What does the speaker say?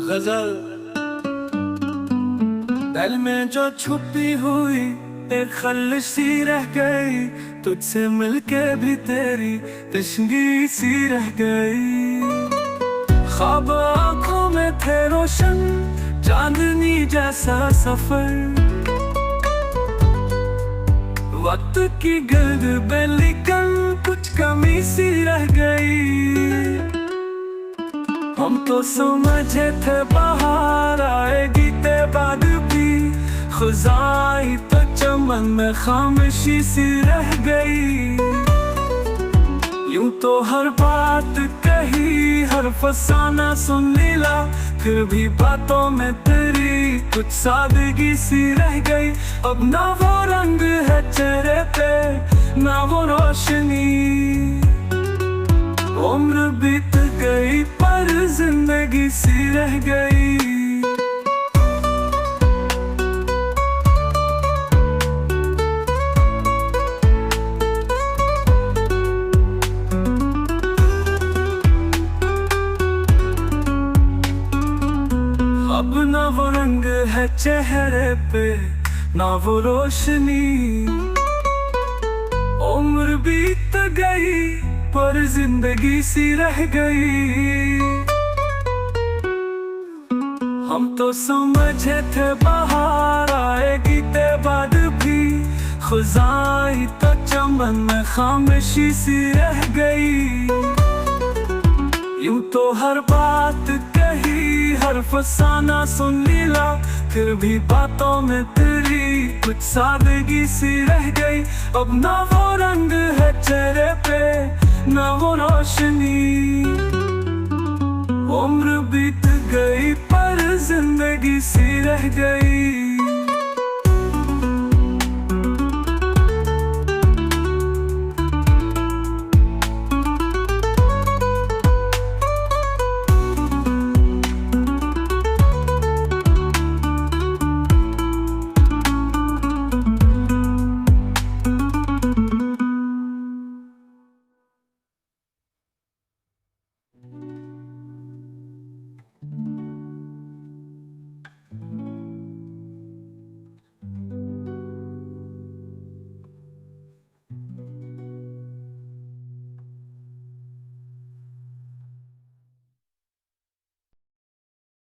गजल। दिल में जो छुपी हुई एक खल्ल सी रह गई, तुझसे मिलके भी तेरी तशगी सी रह गई। ख्वाब आँखों में थे रोशन, चांदनी जैसा सफर, वक्त की गिर्द में लेकिन कुछ कमी सी रह गई। हम तो समझे थे बाहर आएगी ते बाद भी, खुजाई तो चमन में खामोशी सी रह गई। यूं तो हर बात कही, हर फसाना सुन लिया, फिर भी बातों में तेरी कुछ सादगी सी रह गई। अब ना वो रंग है चेहरे पे, ना वो रोशनी, उम्र बीत गई पर जिंदगी सी रह गई। अब ना वो रंग है चेहरे पे, ना वो रोशनी, उम्र बीत गई पर जिंदगी सी रह गई। हम तो समझे थे बाहर आएगी ते बाद भी, खुजाई तो चमन में खामोशी सी रह गई। यूं तो हर बात कही, हर फसाना सुन लिया, फिर भी बातों में तेरी कुछ सादगी सी रह गई। अब ना वो रंग है चेहरे पे, ना वो रोशनी, उम्र बीत गई पर जिंदगी सी रह गई।